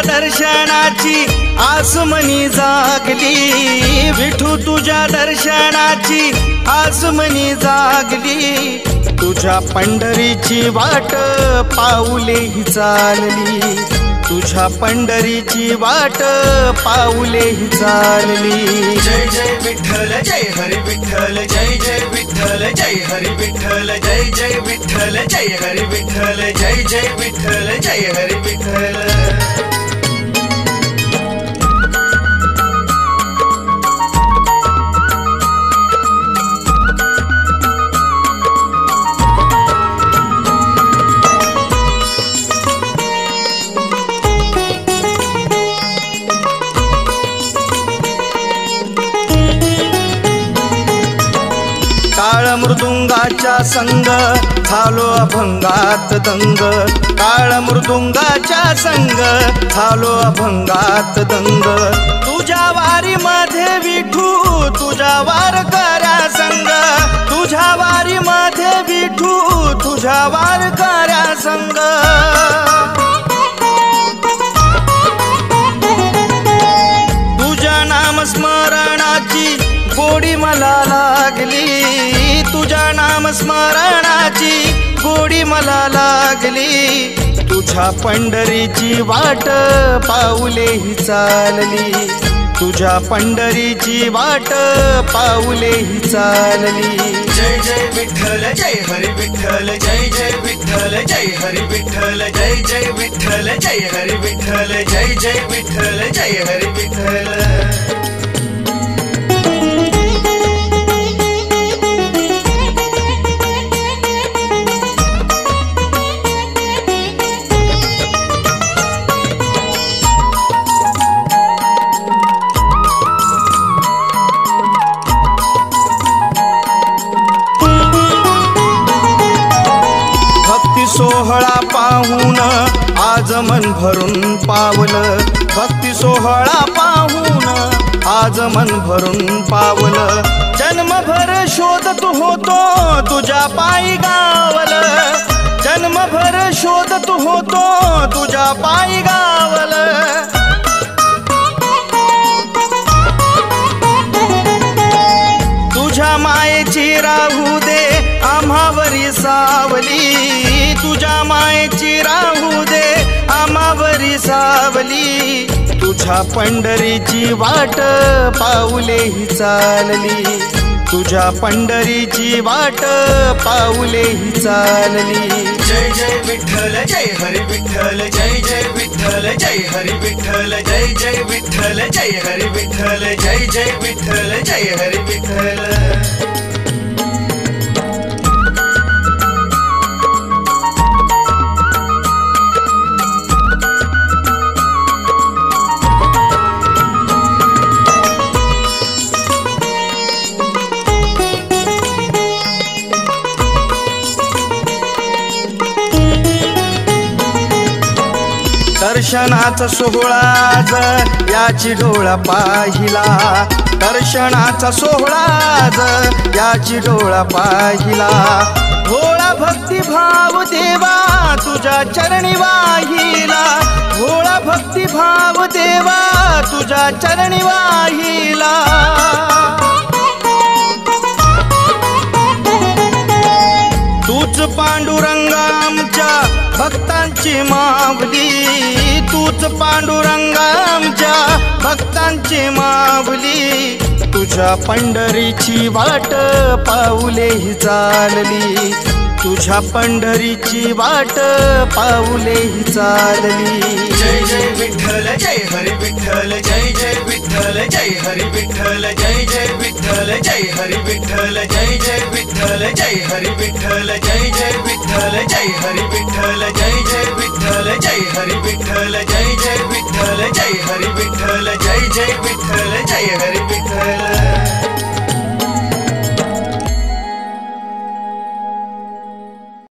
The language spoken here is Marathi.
दर्शनाची आस मनी जागली, विठू तुझ्या दर्शनाची आस मनी जागली, तुझ्या पंढरीची वाट पाऊले ही चालली, तुझ्या पंढरीची वाट पाऊले ही चालली। जय जय विठ्ठल जय हरी विठ्ठल, जय जय विठ्ठल जय हरी विठ्ठल, जय जय विठ्ठल जय हरी विठ्ठल, जय जय विठ्ठल जय हरी विठ्ठल। काळ मृदुंगाच्या संग झालो अभंगात दंग, काळ मृदुंगाच्या संग झालो अभंगात दंग, तुझ्या वारी मध्ये विठू तुझ्या वारकऱ्या संग, तुझ्या वारी मध्ये विठू तुझ्या वारकऱ्या संग, तुझ्या नामस्मरणाची गोडी मला लागली, तुझ्या नामस्मरणाची गोडी मला लागली, तुझ्या पंढरीची वाट पाऊले ही चालली, तुझ्या पंढरीची वाट पाऊले ही चालली। जय जय विठ्ठल जय हरी विठ्ठल, जय जय विठ्ठल जय हरी विठ्ठल, जय जय विठ्ठल जय हरी विठ्ठल, जय जय विठ्ठल जय हरी विठ्ठल। सोहळा पाहून आज मन भरून पावलं, भक्ती सोहळा पाहून आज मन भरून पावलं, जन्मभर शोधत होतो तुझ्या पायी गावलं, जन्मभर शोधत होतो तुझ्या पायी गावलं, तुझ्या मायेची राहू दे आम्हावरी सावली, तुझ्या मायेची राहू दे आम्हावरी सावली, तुझ्या पंढरीची वाट पाऊले ही चालली, तुझ्या पंढरीची वाट पाऊले ही चालली। जय जय विठ्ठल जय हरी विठ्ठल, जय जय विठ्ठल जय हरी विठ्ठल, जय जय विठ्ठल जय हरी विठ्ठल, जय जय विठ्ठल जय हरी विठ्ठल। दर्शनाचा सोहळा याची डोळा पाहिला, दर्शनाचा सोहळा याची डोळा पाहिला, भोळा भक्ती भाव देवा तुझ्या चरणी वाहिला, भोळा भक्ती भाव देवा तुझ्या चरणी वाहिला, तूच पांडुरंग आमच्या भक्तांची मावली, तूच पांडुरंग आमच्या भक्तांची मावली, तुझ्या पंढरीची वाट पाऊले ही चालली, तुझ्या पंढरीची वाट पाऊले ही चालली। जय जय विठ्ठल जय हरी विठ्ठल, जय जय विठ्ठल जय हरी विठ्ठल, जय जय विठ्ठल जय हरी विठ्ठल, जय जय विठ्ठल जय हरी विठ्ठल, जय जय विठ्ठल जय हरी विठ्ठल, जय जय विठ्ठल जय हरी विठ्ठल, जय जय विठ्ठल जय हरी विठ्ठल, जय जय विठ्ठल जय हरी विठ्ठल।